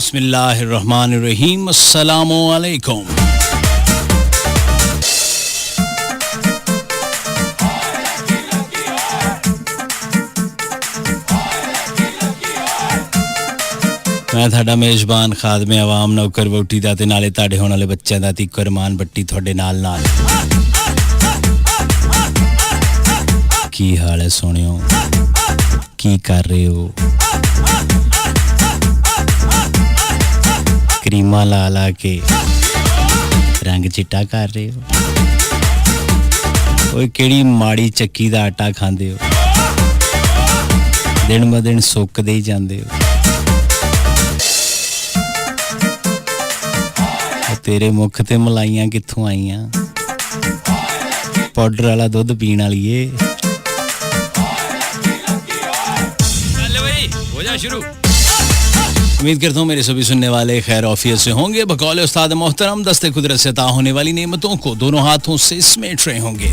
बिस्मिल्लाहिर्रहमानिर्रहीम, अस्सलामु अलैकुम। मैं ਤੁਹਾਡਾ ਮੇਜ਼ਬਾਨ ਖਾਦਮੇ ਆਵਾਮ ਨੌਕਰ ਵੋਟੀ ਦਾ ਤੇ ਨਾਲੇ ਤੁਹਾਡੇ ਹੋਣ ਵਾਲੇ ਬੱਚਿਆਂ ਦਾ ਤੀਕੋ ਰਮਾਨ ਬੱਟੀ ਤੁਹਾਡੇ ਨਾਲ ਕੀ ਹਾਲ ਹੈ ਸੋਹਣਿਓ, ਕੀ ਕਰ ਰਹੇ ਹੋ? ਕਰੀਮਾਂ ਲਾ ਲਾ ਕੇ ਰੰਗ ਚਿੱਟਾ ਕਰ ਰਹੇ ਹੋ? ਓਏ ਕਿਹੜੀ ਮਾੜੀ ਚੱਕੀ ਦਾ ਆਟਾ ਖਾਂਦੇ ਹੋ? ਦਿਨ ਬ ਦਿਨ ਸੁੱਕਦੇ ਹੀ ਜਾਂਦੇ ਹੋ। तेरे मुख ते मलाइयां कित्थों आईयां? पाउडर वाला दुध पीण वाली है। हो जा शुरू। उम्मीद करता हूँ मेरे सभी सुनने वाले खैर ऑफियत से होंगे। बकौल उस्ताद मोहतरम दस्ते कुदरत से अता होने वाली नेमतों को दोनों हाथों से समेट रहे होंगे।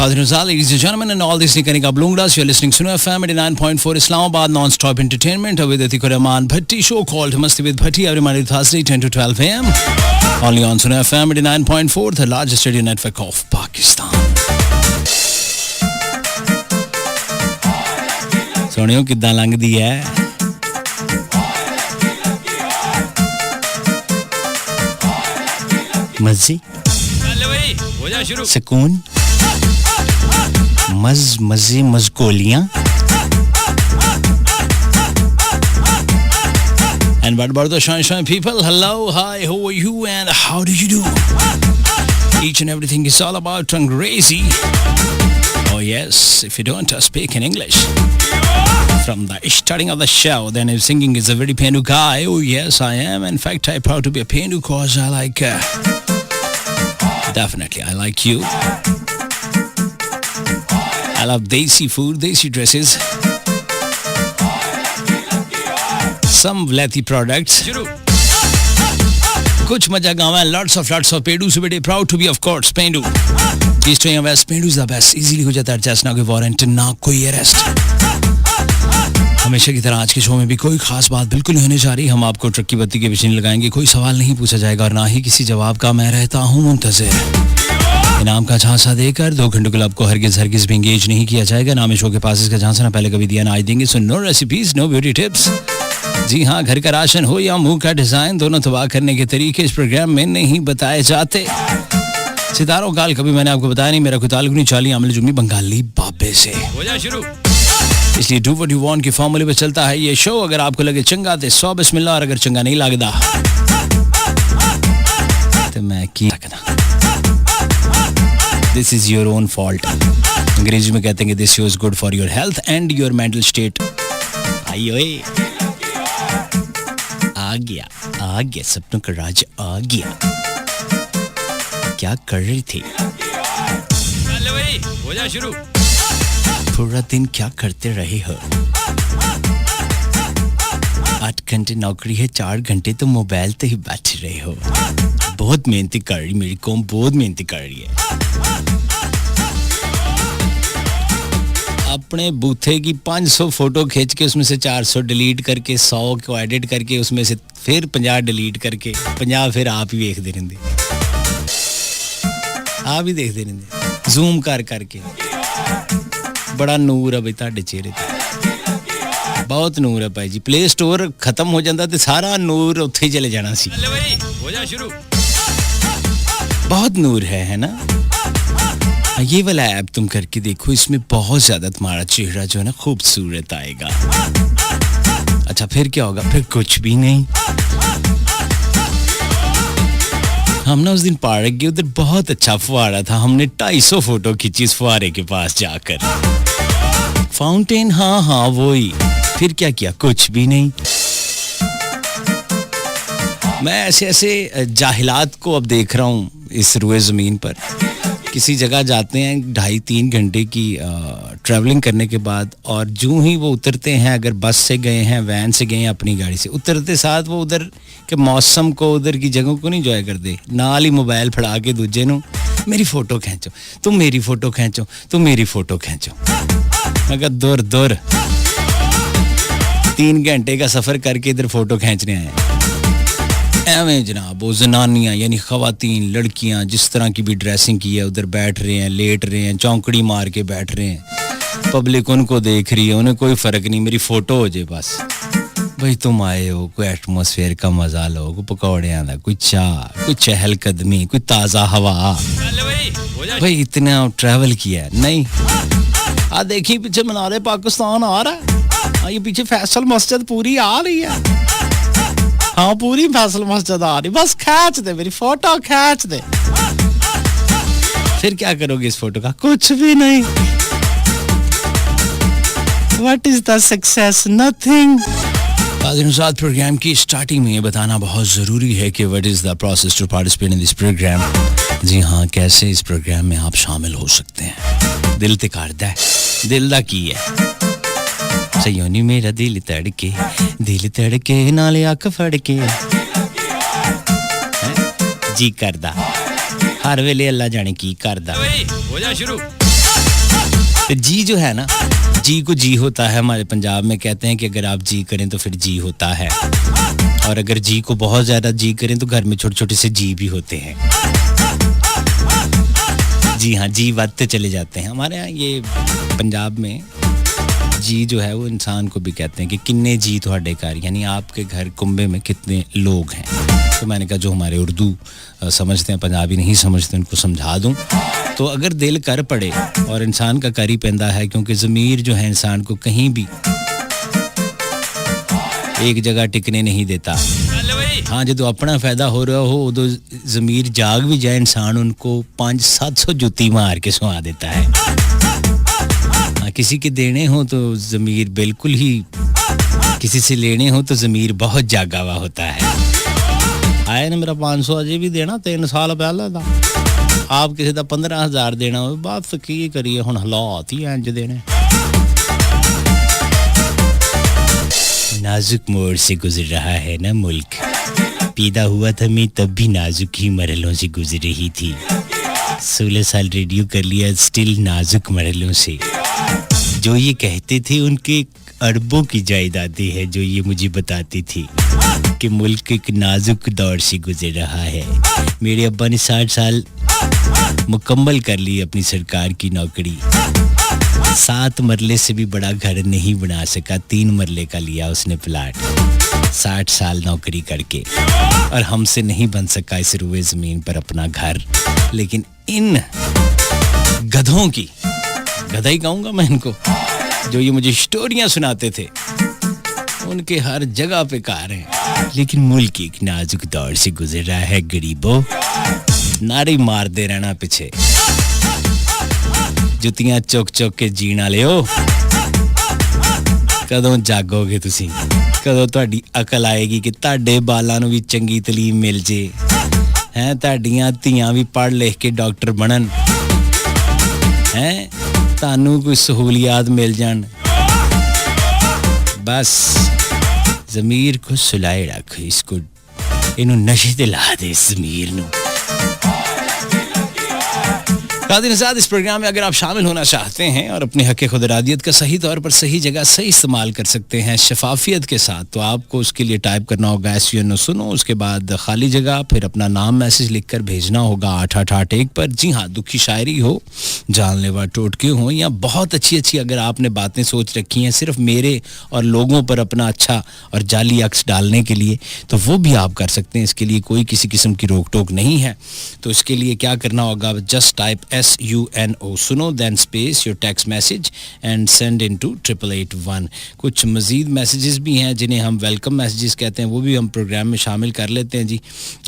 Ladies and gentlemen, and all this Nikani Kablungras, you're listening to FM 89.4 Islamabad non-stop entertainment with Atikur Rahman Bhatti, show called Masti with Bhatti every Monday to Thursday 10 to 12 a.m. only on Suno FM 89.4, the largest radio network of Pakistan. Sonio kiddan langdi hai? Mazzi? Sukoon? मज़े मज़कोलियाँ। And what about the sunshine people? Hello, hi, how are you and how do you do? Each and everything is all about Angrezi. Oh yes, if you don't speak in English from the starting of the show, then if singing is a very Pendu guy. Oh yes, I am. In fact, I'm proud to be a Pendu cause I like definitely I like you. I love desi food, desi dresses, some Vlati products. Kuch maja gawa, lots of Pendu. So very proud to be, of course, Pendu. East and West, Pendu is the best. Easily हो जाता है adjust, ना कोई warrant, ना कोई arrest. हमेशा की तरह आज के शो में भी कोई खास बात बिल्कुल नहीं होने जा रही। हम आपको ट्रक की बत्ती के पीछे नहीं लगाएंगे, कोई सवाल नहीं पूछा जाएगा और ना ही किसी जवाब का मैं रहता हूँ मुंतज़िर। इनाम का झांसा देकर 2 घंटों क्लब को हरगिज़ भी इंगेज नहीं किया जाएगा। नाम शो के पास इसका झांसा ना पहले कभी दिया ना आज देंगे। So no recipes, no beauty tips. जी हाँ, घर का राशन हो या मुंह का डिजाइन, दोनों तबाह करने के तरीके इस प्रोग्राम में नहीं बताए जाते। सितारों काल कभी मैंने आपको बताया नहीं, मेरा कोई ताल्लुक नहीं चाली आमिल जुम्मी बंगाली बाबे से। हो जा शुरू। इसलिए डू व्हाट यू वांट के फॉर्मूले पे चलता है ये शो। अगर आपको लगे चंगा तो 100 बिस्मिल्लाह, और अगर चंगा नहीं लगता तो मैं की रखना। This is your own fault. अंग्रेजी में कहते हैं कि this show is good for your health and your mental state. आइए आ गया सपनों का राज आ गया। क्या कर रही थी? हो जा शुरू। पूरा दिन क्या करते रहे हो? 8 घंटे नौकरी है, 4 घंटे तो मोबाइल पे ही बैठे रहे हो। बहुत मेहनती कर रही मेरी कौम, बहुत मेहनती कर रही है। अपने बूथे की 500 फोटो खींच के उसमें से 400 डिलीट करके 100 को एडिट करके उसमें से फिर 50 डिलीट करके 50 फिर आप ही देखते रहंदे, आप ही देखते रहंदे जूम कर करके। बड़ा नूर है भाई ਤੁਹਾਡੇ चेहरे ਤੇ, बहुत नूर है भाई जी। प्ले स्टोर खत्म हो जाता तो सारा नूर उत्थे ही चले जाना सी। हो जा शुरू। बहुत नूर है ना? ये वाला ऐप तुम करके देखो, इसमें बहुत ज्यादा तुम्हारा चेहरा जो है ना खूबसूरत आएगा। अच्छा फिर क्या होगा? फिर कुछ भी नहीं। हम ना उस दिन पार्क गए, उधर बहुत अच्छा फुहारा था। हमने 250 फोटो खींची इस फुहारे के पास जाकर। फाउंटेन, हाँ वही। फिर क्या किया? कुछ भी नहीं। मैं ऐसे जाहिलात को अब देख रहा हूँ इस रुए ज़मीन पर। किसी जगह जाते हैं 2.5-3 घंटे की ट्रैवलिंग करने के बाद, और जो ही वो उतरते हैं, अगर बस से गए हैं, वैन से गए हैं, अपनी गाड़ी से, उतरते साथ वो उधर के मौसम को, उधर की जगहों को नहीं एंजॉय करते। नाल ही मोबाइल फड़ा के दूजे नू मेरी फ़ोटो खींचो, तुम मेरी फ़ोटो खींचो, तुम मेरी फ़ोटो खींचो। मैं कहा दूर दूर 3 घंटे का सफर करके इधर फोटो खींचने आए हैं। एवं जनाब वो जनानियाँ यानी ख़वातीन लड़कियाँ जिस तरह की भी ड्रेसिंग की है उधर बैठ रहे हैं, लेट रहे हैं, चौंकड़ी मार के बैठ रहे हैं। पब्लिक उनको देख रही है, उन्हें कोई फ़र्क नहीं, मेरी फ़ोटो हो जाए बस। भाई तुम आए हो, कोई एटमॉस्फेयर का मजा लो, कोई पकौड़े आंदा, कोई चाय, कोई चहलकदमी, कोई ताज़ा हवा। भाई इतना ट्रैवल किया है नहीं? आ देखिए पीछे मीनार पाकिस्तान आ रहा है, ये पीछे फैसल मस्जिद पूरी आ रही है। हाँ पूरी फैसल मस्जिद आ रही, बस खींच दे मेरी फोटो, खींच दे। फिर क्या करोगे इस फोटो का? कुछ भी नहीं। What is the success? Nothing. साथ प्रोग्राम की स्टार्टिंग में ये बताना बहुत ज़रूरी है कि what is the process to participate in this program. जी हाँ, कैसे इस प्रोग्राम में आप शामिल हो सकते हैं। दिल ते करदा है, दिल दा की है सही होनी मेरा दिल तड़के नाले अख फड़ के जी करदा हर वेले अल्लाह जाने की करदा। हो जा शुरू। जी जो है ना, जी को जी होता है। हमारे पंजाब में कहते हैं कि अगर आप जी करें तो फिर जी होता है, और अगर जी को बहुत ज़्यादा जी करें तो घर में छोटे छोटे से जी भी होते हैं। जी हाँ, जी बढ़ते चले जाते हैं। हमारे यहाँ ये पंजाब में जी जो है वो इंसान को भी कहते हैं कि किन्ने जी थोड़े घर, यानी आपके घर कुंबे में कितने लोग हैं। तो मैंने कहा जो हमारे उर्दू समझते हैं, पंजाबी नहीं समझते, उनको समझा दूं। तो अगर दिल कर पड़े, और इंसान का कर ही पैंदा है, क्योंकि ज़मीर जो है इंसान को कहीं भी एक जगह टिकने नहीं देता। हाँ जो अपना फ़ायदा हो रहा हो उदो ज़मीर जाग भी जाए, इंसान उनको 500-700 जुती मार के सुहा देता है। हाँ किसी के देने हो तो ज़मीर बिल्कुल ही, किसी से लेने हो तो ज़मीर बहुत जागा हुआ होता है। आए ना मेरा 500 अजे भी देना 3 साल पहले था, आप किसी का 15,000 देना हो, बात तो की करिए, हुण हालात ही इंज देने। नाजुक मोड़ से गुजर रहा है ना मुल्क, पैदा हुआ था मैं तब भी नाजुक ही मरहलों से गुजर रही थी। 16 साल रेडियो कर लिया, स्टिल नाजुक मरहलों से। जो ये कहते थे उनके अरबों की जायदादें है, जो ये मुझे बताती थी कि मुल्क एक नाजुक दौर से गुजर रहा है। मेरे अब्बा ने 60 साल मुकम्मल कर ली अपनी सरकार की नौकरी। 7 मरले से भी बड़ा घर नहीं बना सका, 3 मरले का लिया उसने प्लाट 60 साल नौकरी करके, और हमसे नहीं बन सका इस रुए ज़मीन पर अपना घर। लेकिन इन गधों की, गधा ही कहूँगा मैं इनको, जो ये मुझे स्टोरियाँ सुनाते थे, उनके हर जगह पे कार हैं। लेकिन मुल्क एक नाजुक दौर से गुजर रहा है गरीबों, नारे मारते रहना पीछे, जुतियां चुक चुक के जीना लियो। कदों जागोगे तुसी, कदों तुहाडी अकल आएगी कि तुहाडे बालां नूं भी चंगी तलीम मिल जे, हैं तुहाडीआं धीआं भी पढ़ लिख के डॉक्टर बनन, हैं तानू कोई सहूलियात मिल जान। बस ज़मीर को सुलाए रख, इसको इन्हों नशे ते ला दे इस ज़मीर नूं। साथ इस प्रोग्राम में अगर आप शामिल होना चाहते हैं और अपने हक़ खुद इरादियत का सही तौर पर सही जगह सही इस्तेमाल कर सकते हैं शफाफियत के साथ, तो आपको उसके लिए टाइप करना होगा SUNO सुनो, उसके बाद खाली जगह, फिर अपना नाम मैसेज लिखकर भेजना होगा 8881 पर। जी हाँ, दुखी शायरी हो, जानलेवा टोटके हो, या बहुत अच्छी अच्छी अगर आपने बातें सोच रखी हैं सिर्फ मेरे और लोगों पर अपना अच्छा और जाली अक्स डालने के लिए, तो वो भी आप कर सकते हैं। इसके लिए कोई किसी किस्म की रोक टोक नहीं है। तो इसके लिए क्या करना होगा, जस्ट टाइप SUNO सुनो, then space your text message and send into 8881। कुछ मज़ीद मैसेजेस भी हैं जिन्हें हम वेलकम मैसेजेस कहते हैं, वो भी हम प्रोग्राम में शामिल कर लेते हैं। जी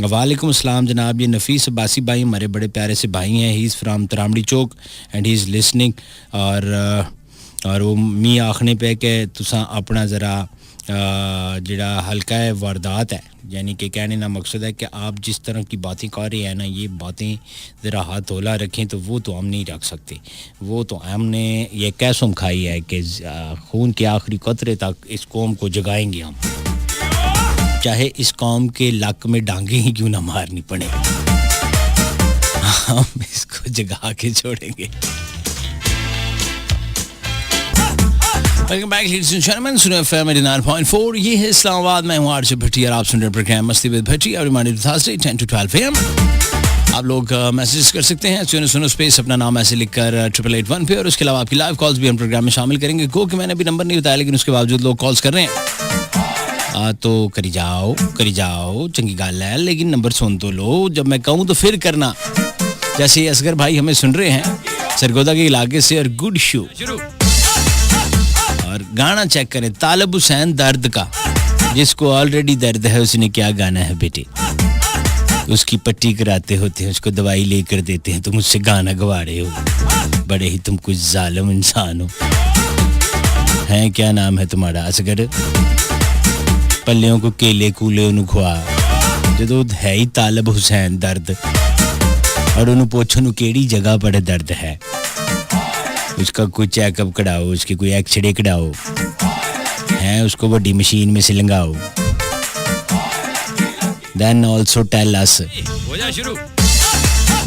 वालेकुम अस्सलाम जनाब, ये नफ़ीस अब्बासी भाई हमारे बड़े प्यारे से भाई हैं, he is from Taramri Chowk and he is listening. और वो मी आखने पे कि तुसा अपना ज़रा जड़ा हल्का है वारदात है, यानी कि कहने का मकसद है कि आप जिस तरह की बातें कर रहे हैं ना, ये बातें ज़रा हाथ होला रखें, तो वो तो हम नहीं रख सकते। वो तो हमने ये कसम खाई है कि खून के आखिरी कतरे तक इस कौम को जगाएंगे हम, चाहे इस कौम के लक में डांगे ही क्यों ना मारनी पड़े, हम इसको जगा के छोड़ेंगे। Welcome back ladies and gentleman, सुनो एफएम 89.4। ये है इस्लामाबाद। मैं हूं आरजे भट्टी और आप सुन रहे हैं प्रोग्राम मस्ती with Bhatti every Monday to Thursday 10 to 12 AM। आप लोग मैसेज कर सकते हैं सुनो स्पेस अपना नाम ऐसे लिखकर 8881 पे, और उसके अलावा आपकी लाइव कॉल्स भी हम प्रोग्राम में शामिल करेंगे। गो कि मैंने अभी नंबर नहीं बताया, लेकिन उसके बावजूद लोग कॉल्स कर रहे हैं। तो करी जाओ चंगी गाल है, लेकिन नंबर सुन तो लो। जब मैं कहूँ तो फिर करना। जैसे असगर भाई हमें सुन रहे हैं सरगोदा के इलाके से, और गुड शो। और गाना चेक करें, तालब हुसैन दर्द का। जिसको ऑलरेडी दर्द है उसने क्या गाना है बेटे। उसकी पट्टी कराते होते हैं, उसको दवाई लेकर देते हैं, तुम मुझसे गाना गवा रहे हो। बड़े ही तुम कुछ जालिम इंसान हो। हैं क्या नाम है तुम्हारा? असगर। पल्लियों को केले कूले उन्हें खुआ। जो है ही तालब हुसैन दर्द, और उन्हें पूछो नु केड़ी जगह पर दर्द है। उसका कोई चेकअप कराओ, उसकी कोई एक्सरे कराओ, हैं उसको बड़ी मशीन में से लंगाओ। Then also tell us. हो जा शुरू।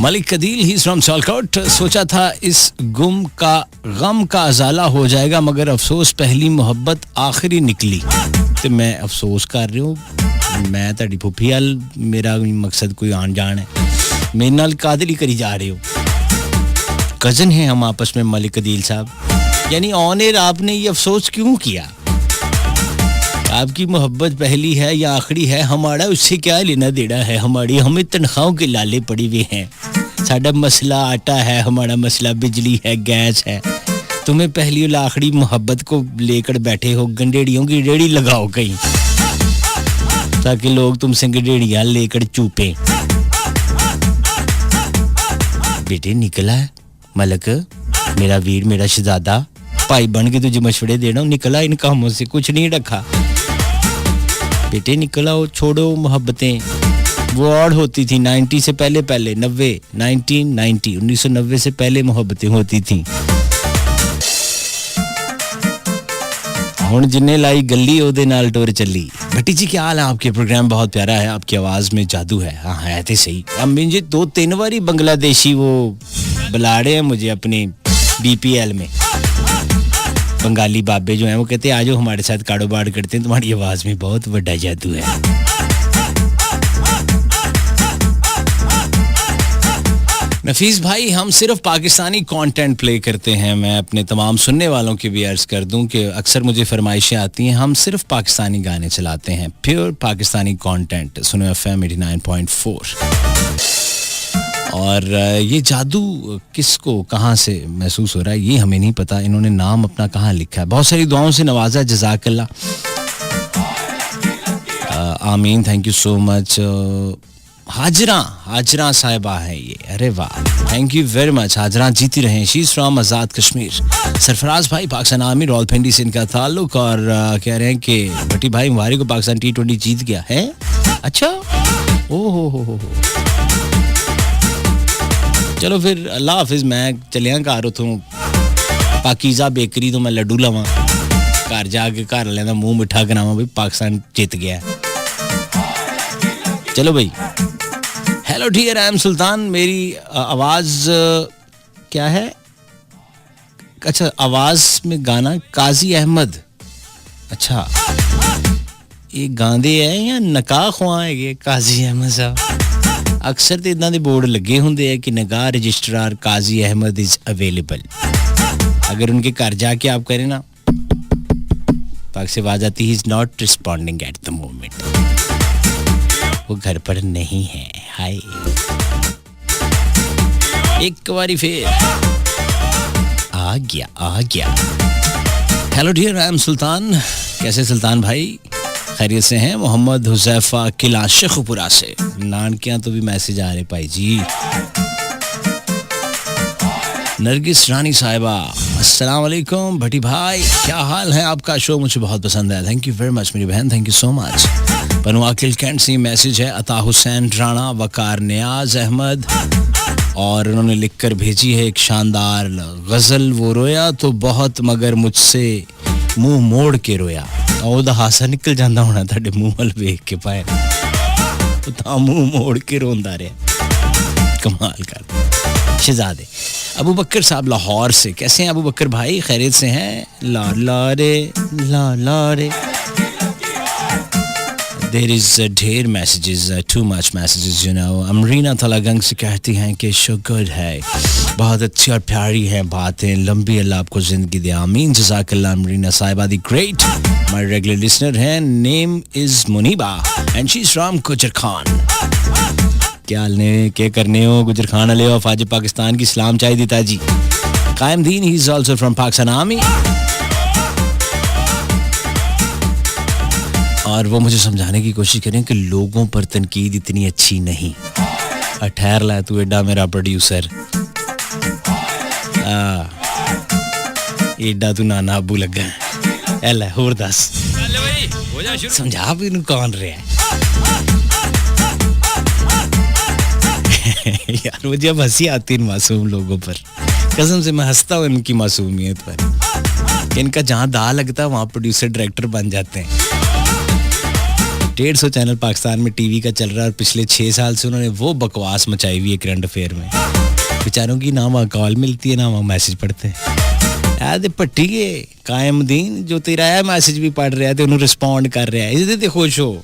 Malik Qandeel he from Sialkot. सोचा था इस गम का अजाला हो जाएगा, मगर अफसोस पहली मोहब्बत आखिरी निकली। तो मैं अफसोस कर रही हूँ। मैं ताड़ी फुफी वाल, मेरा मकसद कोई आन जान है। मेरे नाल कादली करी जा रहे हो। कजन हैं हम आपस में मलिक कदील साहब। यानी ऑन एयर आपने ये अफसोस क्यों किया? आपकी मोहब्बत पहली है या आखिरी है, हमारा उससे क्या लेना देना है। हमें तनख्वाहों के लाले पड़ी हुए हैं। साडा मसला आटा है, हमारा मसला बिजली है, गैस है। तुम्हें पहली और आखिरी मोहब्बत को लेकर बैठे हो। गंडेड़ियों की रेड़ी लगाओ कहीं, ताकि लोग तुमसे गंडेड़ियां लेकर चूपे। बेटे निकला है मलक, मेरा वीर, मेरा शहजादा, भाई बन के तुझे मशवरे देना। निकला इन कामों से, कुछ नहीं रखा। बेटे निकला हो, छोड़ो मोहब्बतें। वो और होती थी 90 से पहले 1990 से पहले मोहब्बतें होती थी। हुण जिन्ने लाई गली ओदे नाल टोर चली। भट्टी जी क्या हाल है आपके? प्रोग्राम बहुत प्यारा है, आपकी आवाज में जादू है। हाँ है तो सही। अब मुझे 2-3 बारी बांग्लादेशी वो बुला रहे हैं मुझे अपने BPL में। बंगाली बाबे जो हैं वो कहते हैं आज हमारे साथ कारोबार करते हैं, तुम्हारी आवाज में बहुत बड़ा जादू है। नफीस भाई, हम सिर्फ पाकिस्तानी कंटेंट प्ले करते हैं। मैं अपने तमाम सुनने वालों की भी अर्ज कर दूं कि अक्सर मुझे फरमाइशें आती हैं, हम सिर्फ पाकिस्तानी गाने चलाते हैं, प्योर पाकिस्तानी कंटेंट। सुनो एफएम 89.4। और ये जादू किसको कहाँ से महसूस हो रहा है ये हमें नहीं पता। इन्होंने नाम अपना कहाँ लिखा है। बहुत सारी दुआओं से नवाजा, जज़ाकल्लाह, आमीन, thank you so much. Hajra साहिबा है ये, अरे वाह, thank you very much. Hajra जीती रहें। She is from Azad Kashmir. Sarfaraz भाई पाकिस्तान आर्मी रावलपिंडी से इनका ताल्लुक, और कह रहे हैं कि भट्टी भाई मुबारक को पाकिस्तान T20 जीत गया है। अच्छा, ओ हो। चलो फिर अल्लाह हाफिज। मैं चलिया घर उतों पाकीज़ा बेकरी तो मैं लड्डू लवां, घर जाके घर वाले का मुंह मिठा करावां भी पाकिस्तान जीत गया। चलो भाई। हेलो डियर, आई एम सुल्तान। मेरी आवाज क्या है? अच्छा, आवाज में गाना काजी अहमद। अच्छा, ये गांदे है या नकाह खुआ है ये काजी अहमद साहब? अक्सर तो इदां दे बोर्ड लगे होंगे कि नगाह registrar Qazi Ahmed is available. अगर उनके घर जाके आप करें ना, पाक से आवाज आती है is not responding at the moment, वो घर पर नहीं है। हाय, एक बारी फिर आ गया। हेलो डियर, आई एम सुल्तान। कैसे सुल्तान भाई? खैरियत से हैं? मोहम्मद हुजैफा किला शेखपुरा से। नानकियां तो भी मैसेज आ रहे भाई जी। नरगिस रानी साहिबा, अस्सलाम वालेकुम भट्टी भाई, क्या हाल है आपका? शो मुझे बहुत पसंद है, थैंक यू वेरी मच मेरी बहन, thank you so much. Bannu Aqeel cantt से मैसेज है। अता हुसैन राणा, वकार नियाज अहमद, और उन्होंने लिखकर भेजी है एक शानदार गजल। वो रोया तो बहुत मगर मुझसे मुंह मोड़ के रोया। और हासा निकल जाता होना ताड़े मुंह वाल वेख के पाए, तो मुंह मोड़ के रोंदा रहा। कमाल कर। शहजादे अबू बकर साहब लाहौर से, कैसे हैं अबू बकर भाई, खैरियत से हैं? ला ला रे There is ढेर messages, too much messages, you know. Amrina Talagang से कहती हैं कि शो गुड है, बहुत अच्छी और प्यारी हैं बातें, लंबी अल्लाह आपको जिंदगी दे, आमीन, जज़ाकल्लाह अमरीना साहिबा the great, my regular listener हैं, name is Muniba and she is from Gujar Khan. क्या हाल क्या करने हो गुजर खान वाले हो, फाज पाकिस्तान की सलाम चाहिए देता जी। कायम दीन, he is also from Pakistan army, और वो मुझे समझाने की कोशिश करें कि लोगों पर तनकीद इतनी अच्छी नहीं। ठहर ला तू एडा मेरा प्रोड्यूसर, एडा तू नाना अबू लगा है। ले होर दस समझा भी इन्हू कौन रहा है। यार मुझे अब हंसी आती इन मासूम लोगों पर, कसम से मैं हंसता हूँ इनकी मासूमियत पर। इनका जहाँ दा लगता है वहाँ प्रोड्यूसर डायरेक्टर बन जाते हैं। 150 चैनल पाकिस्तान में टीवी का चल रहा है और पिछले 6 साल से उन्होंने वो बकवास मचाई हुई है करंट अफेयर में। बेचारों की ना वहाँ कॉल मिलती है ना वहाँ मैसेज पढ़ते हैं। याद पट्टी है कायमदीन जो तेरा है मैसेज भी पढ़ रहा है तो उन्हें रिस्पॉन्ड कर रहा है, इसलिए खुश हो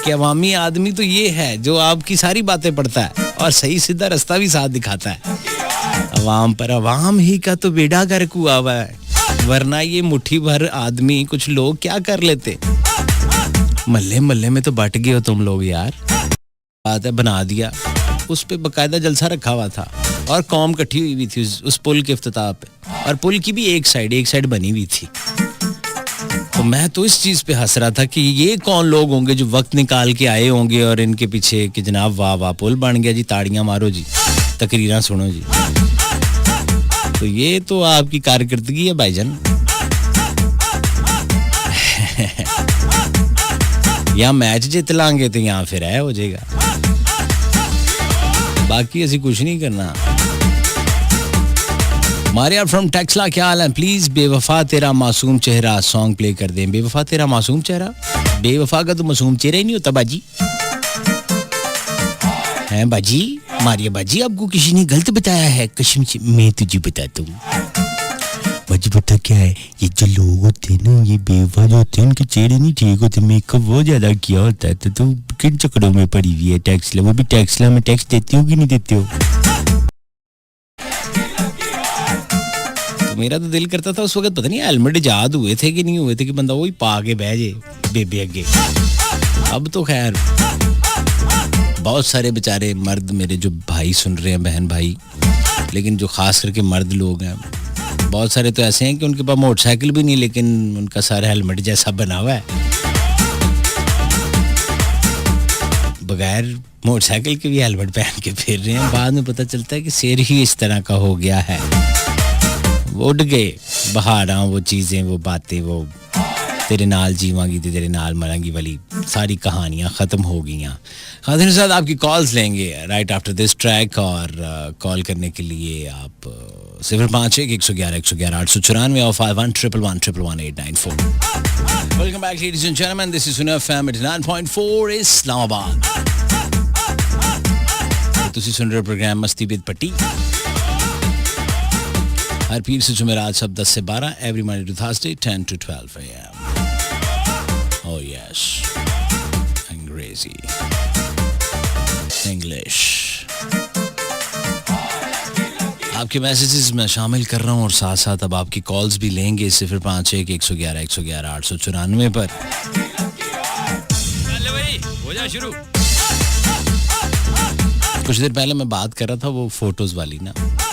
कि अवामी आदमी तो ये है जो आपकी सारी बातें पढ़ता है और सही सीधा रास्ता भी साथ दिखाता है। अवाम पर अवाम ही का तो बेड़ा गर्क हुआ हुआ है, वरना ये मुट्ठी भर आदमी कुछ लोग क्या कर लेते। मल्ले मल्ले में तो बट गए हो तुम लोग यार, बात है बना दिया, उस पे बकायदा जलसा रखा हुआ था और कौम इकट्ठी हुई थी उस पुल के इफ्तिताह पे, और पुल की भी एक साइड बनी हुई थी। तो मैं तो इस चीज पे हंस रहा था कि ये कौन लोग होंगे जो वक्त निकाल के आए होंगे और इनके पीछे कि जनाब वाह वाह पुल बन गया जी, ताड़ियां मारो जी, तकरीरें सुनो जी। तो ये तो आपकी कारकर्दगी है भाईजान। या मैच जित लांगे तो यहाँ फिर है हो जाएगा, बाकी ऐसी कुछ नहीं करना। मारिया फ्रॉम टेक्सला, क्या हाल है? प्लीज बेवफा तेरा मासूम चेहरा सॉन्ग प्ले कर दें। बेवफा तेरा मासूम चेहरा, बेवफा का तो मासूम चेहरा ही नहीं होता बाजी। हैं बाजी, मारिया बाजी, आपको किसी ने गलत बताया है, कसम से मैं तुझे बताता हूँ। बाजी पता क्या है, ये जो लोग होते हैं ना, ये बेवफा जो होते हैं उनके चेहरे नहीं ठीक होते, मेकअप वो ज्यादा किया होता है। तो किन चक्करों में पड़ी हुई है टेक्सला, वो भी टेक्सला में टैक्स देती हो कि नहीं देती हो? तो मेरा तो दिल करता था उस वक्त, पता नहीं हेलमेट इजाद हुए थे कि नहीं हुए थे कि बंदा वही पा के बह जाए बेबे अगे। अब तो खैर बहुत सारे बेचारे मर्द मेरे जो भाई सुन रहे हैं, बहन भाई, लेकिन जो खास करके मर्द लोग हैं, बहुत सारे तो ऐसे हैं कि उनके पास मोटरसाइकिल भी नहीं लेकिन उनका सारा हेलमेट जैसा बना हुआ है, बगैर मोटरसाइकिल के भी हेलमेट पहन के फिर रहे हैं। बाद में पता चलता है कि शेर ही इस तरह का हो गया है। वो उड़ गए बहारा, वो चीज़ें, वो बातें, वो तेरे नाल जीवांगी तेरे नाल मरांगी वाली सारी कहानियाँ ख़त्म हो गई। खातिन साहब आपकी कॉल्स लेंगे राइट आफ्टर दिस ट्रैक, और कॉल करने के लिए आप 0511111 और 5111111189 welcome back ladies and gentleman, this is सुना एफएम 89.4 इस्लामाबाद। तुसी सुन रहे प्रोग्राम मस्ती विद पट्टी हर पीर से जुमेरात सब 10 से 12, every Monday to Thursday 10 to 12 AM। Oh yes, अंग्रेजी, इंग्लिश। आपके मैसेजेस मैं शामिल कर रहा हूँ और साथ साथ अब आपकी कॉल्स भी लेंगे 0511111 पर। हो जा शुरू। कुछ देर पहले मैं बात कर रहा था वो फोटोज वाली ना,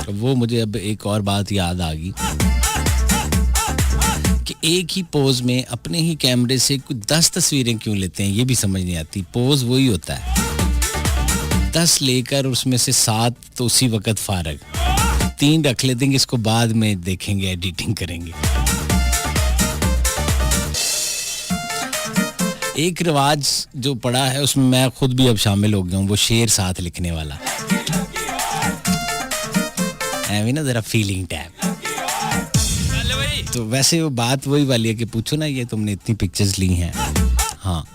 वो मुझे अब एक और बात याद आ गई कि एक ही पोज में अपने ही कैमरे से कुछ 10 तस्वीरें क्यों लेते हैं, ये भी समझ नहीं आती। पोज वही होता है, 10 लेकर उसमें से 7 तो उसी वक्त फारग, 3 रख लेते हैं, इसको बाद में देखेंगे, एडिटिंग करेंगे। एक रिवाज जो पड़ा है उसमें मैं खुद भी अब शामिल हो गया हूँ, वो शेर साथ लिखने वाला, ऐवी ना जरा फीलिंग टैप। तो वैसे वो बात वही वाली है कि पूछो ना, ये तुमने इतनी पिक्चर्स ली हैं, हाँ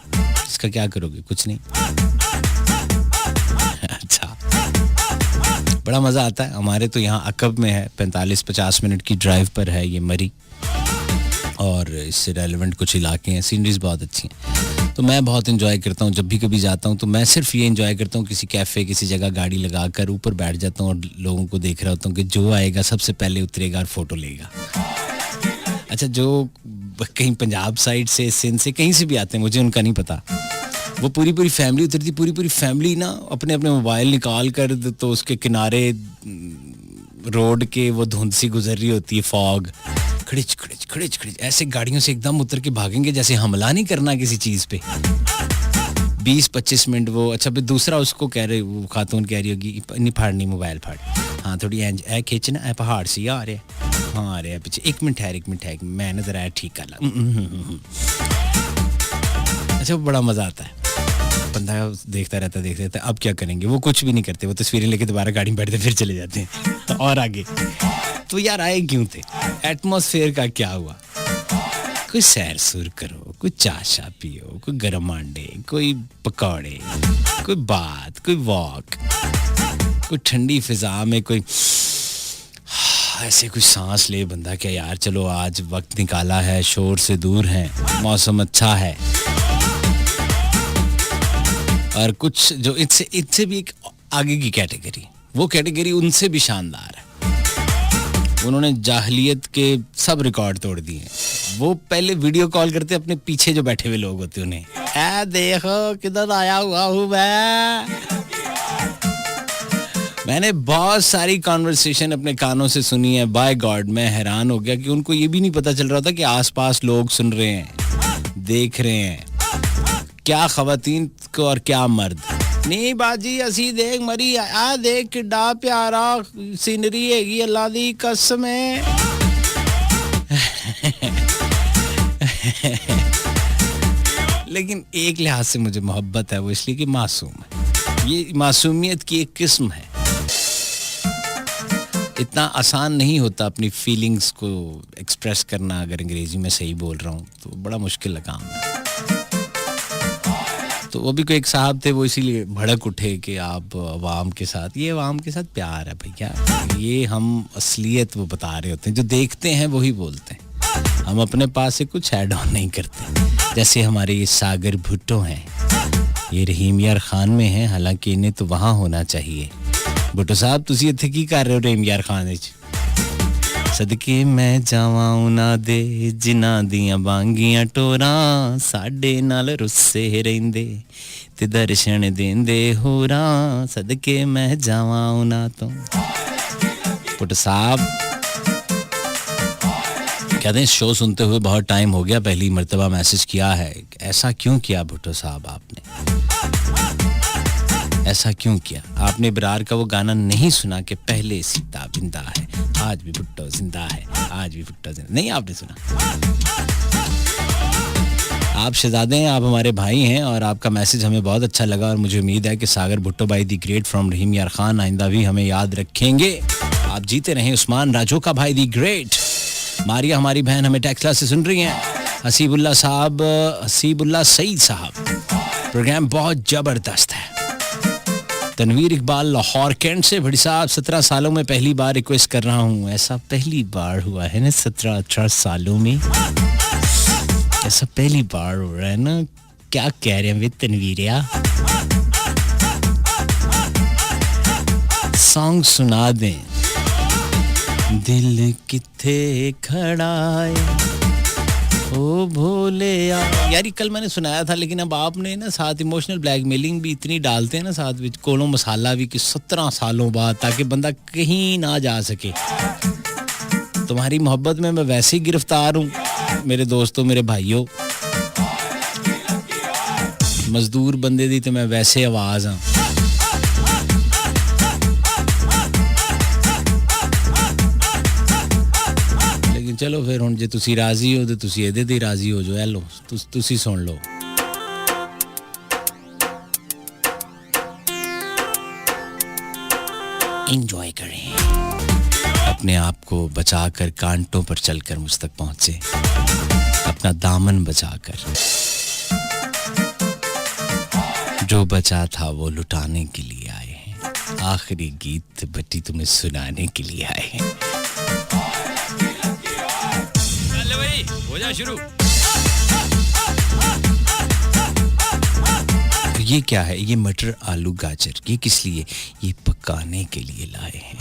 इसका क्या करोगे? कुछ नहीं। अच्छा बड़ा मज़ा आता है। हमारे तो यहाँ अकब में है, 45-50 मिनट की ड्राइव पर है ये मरी, और इससे रेलेवेंट कुछ इलाके हैं, सीनरीज बहुत अच्छी हैं। तो मैं बहुत इन्जॉय करता हूँ, जब भी कभी जाता हूँ तो मैं सिर्फ ये इन्जॉय करता हूँ, किसी कैफ़े किसी जगह गाड़ी लगा कर ऊपर बैठ जाता हूँ और लोगों को देख रहा होता हूँ कि जो आएगा सबसे पहले उतरेगा और फ़ोटो लेगा। अच्छा, जो कहीं पंजाब साइड से, सिंध से, कहीं से भी आते हैं, मुझे उनका नहीं पता, वो पूरी पूरी फैमिली उतरती, पूरी फैमिली ना अपने अपने मोबाइल निकाल कर, तो उसके किनारे रोड के वो धुंध सी गुजर रही होती है, फॉग, खड़िच खड़िच खड़िच खड़िच, ऐसे गाड़ियों से एकदम उतर के भागेंगे जैसे हमला नहीं करना किसी चीज़ पे। 20-25 मिनट वो, अच्छा फिर दूसरा उसको कह रहे, वो खातून कह रही होगी, नहीं फाड़नी मोबाइल फाड़, हाँ थोड़ी ऐ खींचना, ऐ पहाड़ से आ रहे, हाँ आ रहे हैं पीछे, 1 मिनट है, मैं नजर आया ठीक कर ला। अच्छा, वो बड़ा मज़ा आता है, बंदा देखता रहता, अब क्या करेंगे, वो कुछ भी नहीं करते, वो तस्वीरें लेके दोबारा गाड़ी में बैठते फिर चले जाते हैं और आगे। तो यार आए क्यों थे, एटमॉस्फेयर का क्या हुआ, कोई सैर सुर करो, कोई चाशा पियो, कोई गरम अंडे, कोई पकौड़े, कोई बात, कोई वॉक, कोई ठंडी फिजा में कोई ऐसे कुछ सांस ले बंदा, क्या यार चलो आज वक्त निकाला है, शोर से दूर है, मौसम अच्छा है, और कुछ जो इससे भी एक आगे की कैटेगरी, वो कैटेगरी उनसे भी शानदार है। उन्होंने जाहलियत के सब रिकॉर्ड तोड़ दिए। वो पहले वीडियो कॉल करते अपने पीछे जो बैठे हुए लोग होते उन्हें, ऐ देखो किधर आया हुआ हूँ मैंने बहुत सारी कॉन्वर्सेशन अपने कानों से सुनी है। बाय गॉड, मैं हैरान हो गया कि उनको ये भी नहीं पता चल रहा था कि आसपास लोग सुन रहे हैं, देख रहे हैं, क्या खवातीन को और क्या मर्द। नहीं बाजी असी देख मरी आ देख किड्डा प्यारा सीनरी हैगी, अल्लाह दी कसम है। लेकिन एक लिहाज से मुझे मोहब्बत है, वो इसलिए कि मासूम है। ये मासूमियत की एक किस्म है। इतना आसान नहीं होता अपनी फीलिंग्स को एक्सप्रेस करना, अगर अंग्रेजी में सही बोल रहा हूँ तो बड़ा मुश्किल काम है। तो वो भी कोई एक साहब थे, वो इसीलिए भड़क उठे कि आप अवाम के साथ, ये अवाम के साथ प्यार है भैया, ये हम असलियत वो बता रहे होते हैं, जो देखते हैं वही बोलते हैं, हम अपने पास से कुछ ऐड ऑन नहीं करते। जैसे हमारे ये सागर भुट्टो हैं, ये रहीम यार खान में हैं, हालांकि इन्हें तो वहाँ होना चाहिए। भुट्टो साहब तुसी इत्थे की कर रहे हो रहीम यार खान विच? सदके मैं जावां उना दे जिन्हां दियां बांगियां टोरां, साडे नाल रुस्से रहिंदे ते दर्शन देंदे होरां, सदके मैं जावां उना तो। भुट्टो साहब कहते हैं शो सुनते हुए बहुत टाइम हो गया, पहली मर्तबा मैसेज किया है। ऐसा क्यों किया भुट्टो साहब आपने, ऐसा क्यों किया आपने? इब्रार का वो गाना नहीं सुना कि पहले सीता जिंदा है, आज भी भुट्टो जिंदा है, आज भी भुट्टो जिंदा, नहीं आपने सुना? आप शहजादे हैं, आप हमारे भाई हैं, और आपका मैसेज हमें बहुत अच्छा लगा, और मुझे उम्मीद है कि सागर भुट्टो भाई दी ग्रेट फ्रॉम रहीम यार खान आइंदा भी हमें याद रखेंगे। आप जीते रहें। उस्मान राजोका भाई दी ग्रेट, मारिया हमारी बहन हमें टेक्सला से सुन रही हैं, हसीबुल्ला साहब, हसीबुल्ला सईद साहब, प्रोग्राम बहुत जबरदस्त है। तनवीर इकबाल लाहौर कैंट से, भड़ी साहब 17 सालों में पहली बार रिक्वेस्ट कर रहा हूँ। ऐसा पहली बार हुआ है ना 17-18 सालों में, ऐसा पहली बार हो रहा है ना, क्या कह रहे हैं वे तनवीरिया? सॉन्ग सुना दें। दिल किथे खड़ा है ओ भोले यार, कल मैंने सुनाया था, लेकिन अब आपने ना साथ इमोशनल ब्लैकमेलिंग भी इतनी डालते हैं ना साथ में, कोलों मसाला भी कि 17 सालों बाद, ताकि बंदा कहीं ना जा सके। तुम्हारी मोहब्बत में मैं वैसे ही गिरफ्तार हूँ मेरे दोस्तों, मेरे भाइयों, मजदूर बंदे दी तो मैं वैसे आवाज़ हाँ। चलो फिर हुण जे तुसी राजी हो तो तुसी एदे ते राजी हो जो। है लो तुसी सुन लो। एंजॉय करें, अपने आप को बचाकर, कांटों पर चलकर मुझ तक पहुंचे, अपना दामन बचाकर। जो बचा था वो लुटाने के लिए आए हैं। आखिरी गीत भट्टी तुम्हें सुनाने के लिए आए हैं। चलो भाई हो जा शुरू। ये क्या है? ये मटर आलू गाजर, ये किस लिए? ये पकाने के लिए लाए हैं।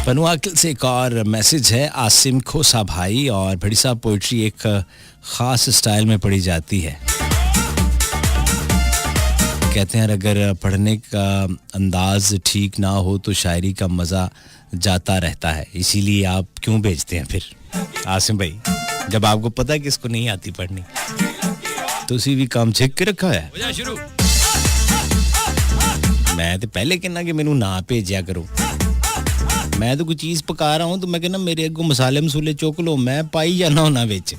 पनुआकिल से एक और मैसेज है, आसिम खोसा भाई और भड़ी साहब पोइट्री एक खास स्टाइल में पढ़ी जाती है। कहते हैं अगर पढ़ने का अंदाज ठीक ना हो तो शायरी का मज़ा जाता रहता है, इसीलिए आप क्यों भेजते हैं फिर आसिम भाई, जब आपको पता है कि इसको नहीं आती पढ़नी तो उसी भी काम छेक के रखा है। शुरू। मैं तो पहले कहना कि मैनू ना भेजा करो, मैं तो कोई चीज़ पका रहा हूँ तो मैं कहना मेरे अगों मसाले मसूले चुक लो, मैं पाई जाना होना बिच।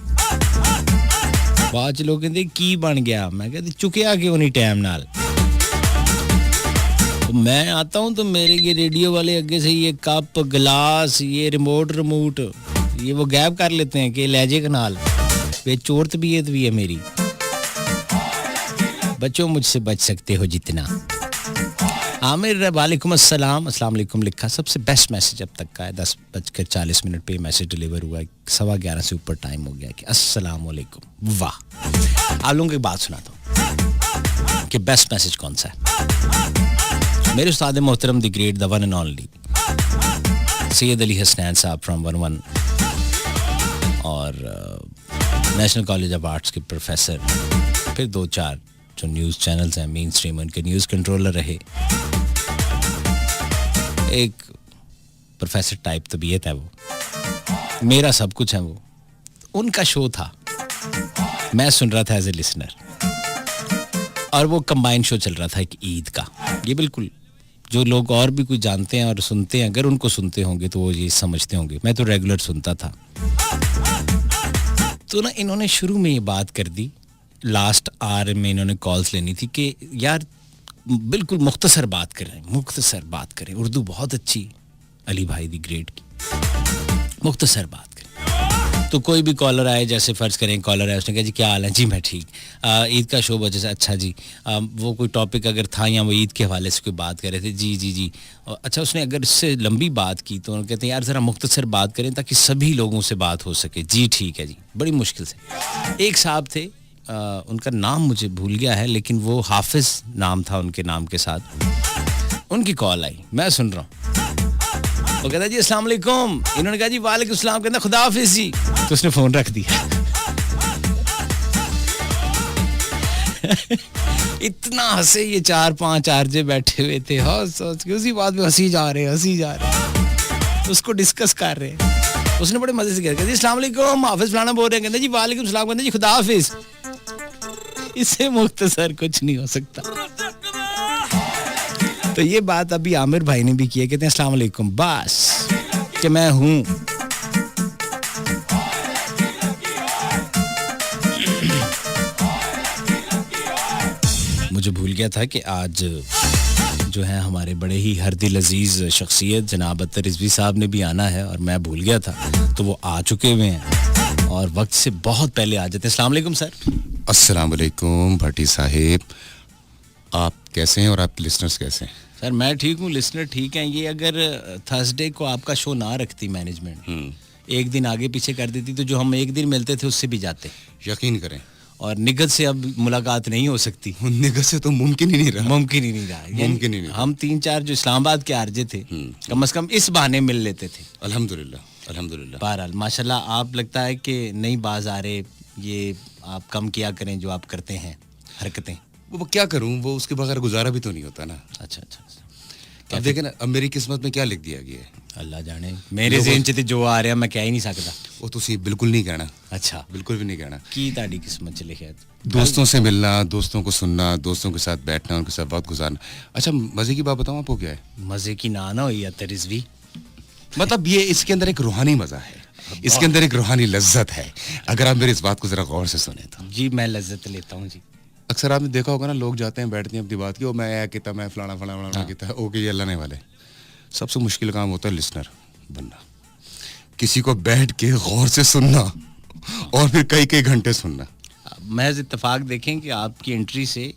बाद च लोग कहते की बन गया, मैं कहते चुकया क्यों नहीं टाइम नाल। तो मैं आता हूँ तो मेरे ये रेडियो वाले आगे से ये कप गिलास ये रिमोट ये वो गैप कर लेते हैं कि लहजे के नाल वे चोर तबीयत भी है मेरी। बच्चों मुझसे बच सकते हो जितना। आमिर वालेकुम अस्सलाम, अस्सलाम वालेकुम लिखा। सबसे बेस्ट मैसेज अब तक का है, 10:40 पे मैसेज डिलीवर हुआ है, 11:15 से ऊपर टाइम हो गया कि अस्सलाम वालेकुम। वाह, आप लोगों की बात सुनाता हूँ कि बेस्ट मैसेज कौन सा है। मेरे उस्ताद मोहतरम the great the one and only Syed Ali Hasnain साहब फ्रॉम 11 और नेशनल कॉलेज ऑफ आर्ट्स के प्रोफेसर, फिर 2-4 जो न्यूज़ चैनल्स हैं मेन स्ट्रीम उनके न्यूज़ कंट्रोलर रहे। एक प्रोफेसर टाइप तबीयत है वो, मेरा सब कुछ है वो। उनका शो था, मैं सुन रहा था एज ए लिसनर, और वो कंबाइंड शो चल रहा था एक ईद का। ये बिल्कुल जो लोग और भी कुछ जानते हैं और सुनते हैं, अगर उनको सुनते होंगे तो वो ये समझते होंगे। मैं तो रेगुलर सुनता था। तो ना इन्होंने शुरू में ये बात कर दी, लास्ट आवर में इन्होंने कॉल्स लेनी थी कि यार बिल्कुल मुख्तसर बात करें, उर्दू बहुत अच्छी अली भाई दी ग्रेट की, मुख्तसर बात करें। तो कोई भी कॉलर आए, जैसे फ़र्ज़ करें कॉलर आए, उसने कहा जी क्या हाल है, जी मैं ठीक, ईद का शो वजह से, अच्छा जी, वो कोई टॉपिक अगर था या वो ईद के हवाले से कोई बात कर रहे थे, जी अच्छा उसने अगर इससे लंबी बात की तो उन्होंने कहते हैं यार ज़रा मुख्तसर बात करें ताकि सभी लोगों से बात हो सके। जी ठीक है जी, बड़ी मुश्किल से। एक साहब थे, उनका नाम मुझे भूल गया है, लेकिन वो हाफिज़ नाम था उनके नाम के साथ। उनकी कॉल आई, मैं सुन रहा हूँ, वो कहता जी अस्सलाम वालेकुम। इन्होंने कहा जी वालेकुम सलाम, कहता खुदा हाफिज़ जी। तो उसने फ़ोन रख दिया। इतना हंसे ये 4-5 आरजे बैठे हुए थे, सोच के उसी बात में हंसी जा रहे उसको डिस्कस कर रहे हैं। उसने बड़े मजे से कहा जी अस्सलाम वालेकुम, हाफिज़ फलाना बोल रहे हैं, कहते जी वालेकुम सलाम, कहते जी खुदा हाफिज़। इससे मुख्तसर कुछ नहीं हो सकता। तो ये बात अभी आमिर भाई ने भी की है, कहते हैं अस्सलाम वालेकुम, बस कि मैं हूं। मुझे भूल गया था कि आज जो है हमारे बड़े ही हरदिल अजीज शख्सियत जनाब अत्तर रिजवी साहब ने भी आना है, और मैं भूल गया था, तो वो आ चुके हुए हैं और वक्त से बहुत पहले आ जाते हैं। अस्सलाम वालेकुम सर। अस्सलाम वालेकुम भट्टी साहिब, आप कैसे हैं और आप लिसनर्स कैसे हैं? सर मैं ठीक हूँ, लिसनर ठीक हैं। ये अगर थर्सडे को आपका शो ना रखती मैनेजमेंट, एक दिन आगे पीछे कर देती, तो जो हम एक दिन मिलते थे उससे भी जाते। यकीन करें, और निगत से अब मुलाकात नहीं हो सकती। निगत से तो मुमकिन ही नहीं रहा। हम 3-4 जो इस्लामाबाद के आरजे थे, कम से कम इस बहाने मिल लेते थे। अल्हम्दुलिल्लाह। बहरहाल माशाल्लाह, आप लगता है कि नई बाज आ रहे, ये आप कम किया करें जो आप करते हैं हरकतें। वो क्या करूं, वो उसके बगैर गुजारा भी तो नहीं होता ना। अच्छा। अब देखें ना, अब मेरी किस्मत में क्या लिख दिया गया है, अल्लाह जाने। मेरे ज़हन च जो आ रहा मैं कह ही नहीं सकता। वो तुसी बिल्कुल नहीं कहना। अच्छा, बिल्कुल भी नहीं कहना की ताड़ी किस्मत च लिखा है। दोस्तों से मिलना, दोस्तों को सुनना, दोस्तों के साथ बैठना, उनके साथ वक्त गुजारना। अच्छा मजे की बात बताऊं आपको, क्या है मजे की ना हुई अत्तर रिजवी, मतलब ये इसके अंदर एक रूहानी मजा है, इसके अंदर एक रूहानी लज्जत है। अगर आप मेरी इस बात को जरा गौर से सुने तो। जी मैं लज्जत लेता हूँ जी। अक्सर आपने देखा होगा ना, लोग जाते हैं बैठते हैं अपनी बात की, मैं किता मैं फलाना किता, ओके ये अल्लाह ने वाले। सबसे मुश्किल काम होता है लिसनर बनना, किसी को बैठ के गौर से सुनना और फिर कई घंटे सुनना। महज इत्तेफाक देखें कि आपकी एंट्री से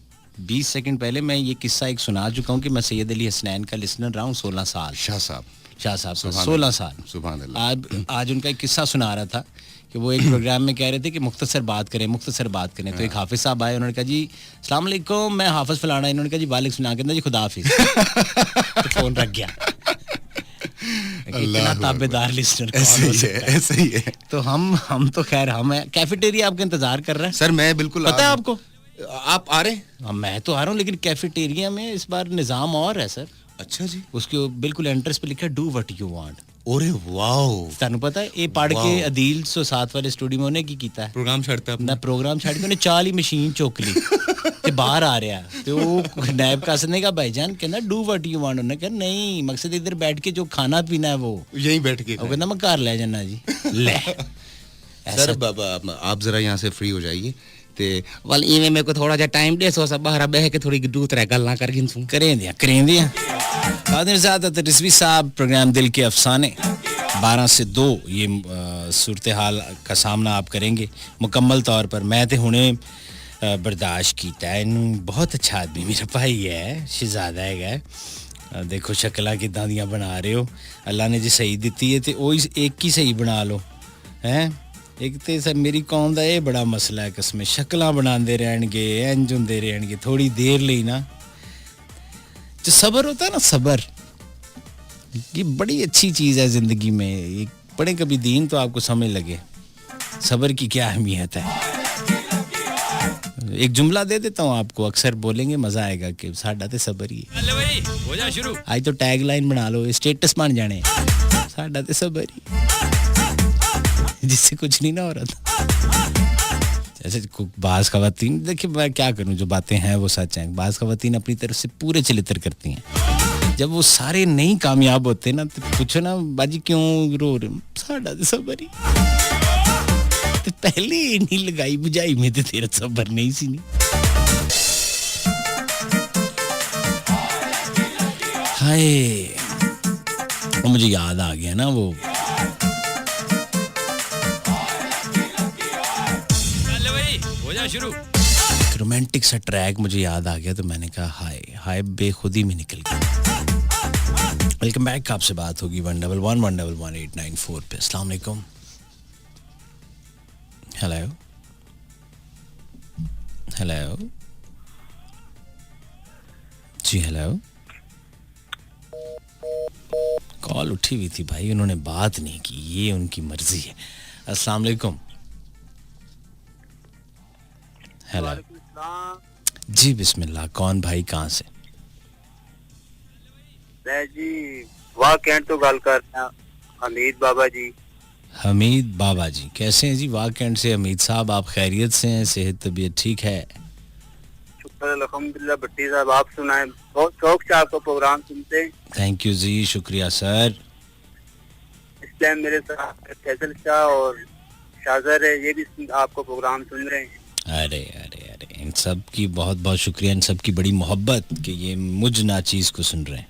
20 सेकंड पहले मैं ये किस्सा एक सुना चुका हूँ कि मैं सैयद अली हसनैन का लिसनर रहा हूँ 16 साल। शाह साहब का सुभान 16 साल। सुभान अल्लाह। आज उनका एक किस्सा सुना रहा था कि वो एक प्रोग्राम में कह रहे थे कि मुख्तसर बात करें। तो एक हाफिज साहब आए, उन्होंने कहा जी अस्सलाम वालेकुम, मैं हाफिज फलाना। इन्होंने कहा जी वालेकुम सलाम, कहना जी खुदा हाफिज। तो फोन रख गया। कितना ताबेदार लिस्नर ऐसे ही है। तो हम तो खैर हम कैफेटेरिया आपका इंतजार कर रहा है सर। मैं बिल्कुल, पता है आपको, आप आ रहे हैं? मैं तो आ रहा हूँ, लेकिन कैफेटेरिया में इस बार निजाम और है सर। अच्छा जी। उसके बिल्कुल एंट्रेंस पे लिखा है डू व्हाट यू वांट। ओरे वाओ। ਤੁਹਾਨੂੰ ਪਤਾ ਹੈ ਇਹ ਪੜ ਕੇ ਅਦੀਲ 107 ਵਾਲੇ ਸਟੂਡੀਓ में ਉਹਨੇ ਕੀ ਕੀਤਾ ਹੈ? ਪ੍ਰੋਗਰਾਮ ਛੱਡਤਾ ਨਾ ਪ੍ਰੋਗਰਾਮ ਛੱਡ ਕੇ ਉਹਨੇ ਚਾਲ ਹੀ ਮਸ਼ੀਨ ਚੁੱਕ ਲਈ ਤੇ ਬਾਹਰ ਆ ਰਿਹਾ ਤੇ ਉਹ ਨਾਇਬ ਕਾਸਦ ਨੇ ਕਹਾ ਭਾਈजान ਕਹਿੰਦਾ ਡੂ ਵਾਟ ਯੂ ਵਾਂਟ। ਉਹਨੇ ਕਿਹਾ ਨਹੀਂ ਮਕਸਦ ਇਧਰ बैठ के जो खाना पीना है वो यहीं बैठ के। ਉਹ ਕਹਿੰਦਾ ਮੈਂ ਘਰ ਲੈ ਜਾਣਾ ਜੀ। ਲੈ सर आप जरा यहाँ से फ्री हो जाइए ते वाल इवें मेरे को थोड़ा जा टाइम दे सो सब बाहर बह के थोड़ी दो तरह गल्ला कर गिनसू करें दिया कादिर ज़ादा रिजवी साहब, प्रोग्राम दिल के अफसाने 12 से 2 ये सूरत हाल का सामना आप करेंगे मुकम्मल तौर पर। मैं तो हुणे बर्दाश्त किया है, बहुत अच्छा आदमी मेरा भाई है, शहजादा है। देखो शक्ला किदां दियां बना रहे हो, अल्लाह ने जी सही दी है तो एक ही सही बना लो हैं। एक तो सर मेरी कौम का ये बड़ा मसला है, किस्में शक्लां बनाते रहणगे, इंज हुंदे रहणगे, थोड़ी देर ਲਈ ना जो सब्र होता है ना, सब्र ये बड़ी अच्छी चीज़ है ज़िंदगी में। ये पढ़े कभी दीन तो आपको समझ लगे सब्र की क्या अहमियत है। एक जुमला दे देता हूँ आपको, अक्सर बोलेंगे मज़ा आएगा कि साडा ते सब्र ही है। हो जा शुरू, आज तो टैग लाइन बना लो, स्टेटस बन जाने, साडा ते सब्र ही, जिससे कुछ नहीं ना हो रहा था। जैसे बाज़ ख़वातीन, देखिए मैं क्या करूं, जो बातें हैं वो सच हैं। बाज़ ख़वातीन अपनी तरफ से पूरे चिलितर करती हैं, जब वो सारे नहीं कामयाब होते ना तो पूछो ना बाजी क्यों रो रहे हो, साडा ते सब्र ही। तो पहले नहीं लगाई बुझाई में तो तेरा सब्र नहीं सी नहीं। हाय वो मुझे याद आ गया ना, वो शुरू रोमांटिक सा ट्रैक मुझे याद आ गया तो मैंने कहा हाय हाय बेखुदी में निकल गया। वेलकम बैक, आपसे बात होगी 111111894 पे। अस्सलाम वालेकुम। हेलो हेलो जी, हेलो। कॉल उठी हुई थी भाई, उन्होंने बात नहीं की, ये उनकी मर्जी है। अस्सलाम वालेकुम। हेलो जी, बिस्मिल्लाह। कौन भाई, कहाँ से? मैं जी वाह कैंट तो गल कर रहा, हमीद बाबा जी। हमीद बाबा जी कैसे हैं जी? वाह कैंट से हमीद साहब, आप खैरियत से हैं? सेहत तबीयत ठीक है? शुक्र अल्हम्दुलिल्लाह। भट्टी साहब आप सुनाएं, बहुत शौक से आपका प्रोग्राम सुनते हैं। थैंक यू जी, शुक्रिया सर। इस टाइम मेरे साथ फैसल शाह और शाहजर है, ये भी आपका प्रोग्राम सुन रहे हैं। अरे अरे अरे, इन सब की बहुत बहुत शुक्रिया, इन सब की बड़ी मोहब्बत कि ये मुझ नाचीज को सुन रहे हैं।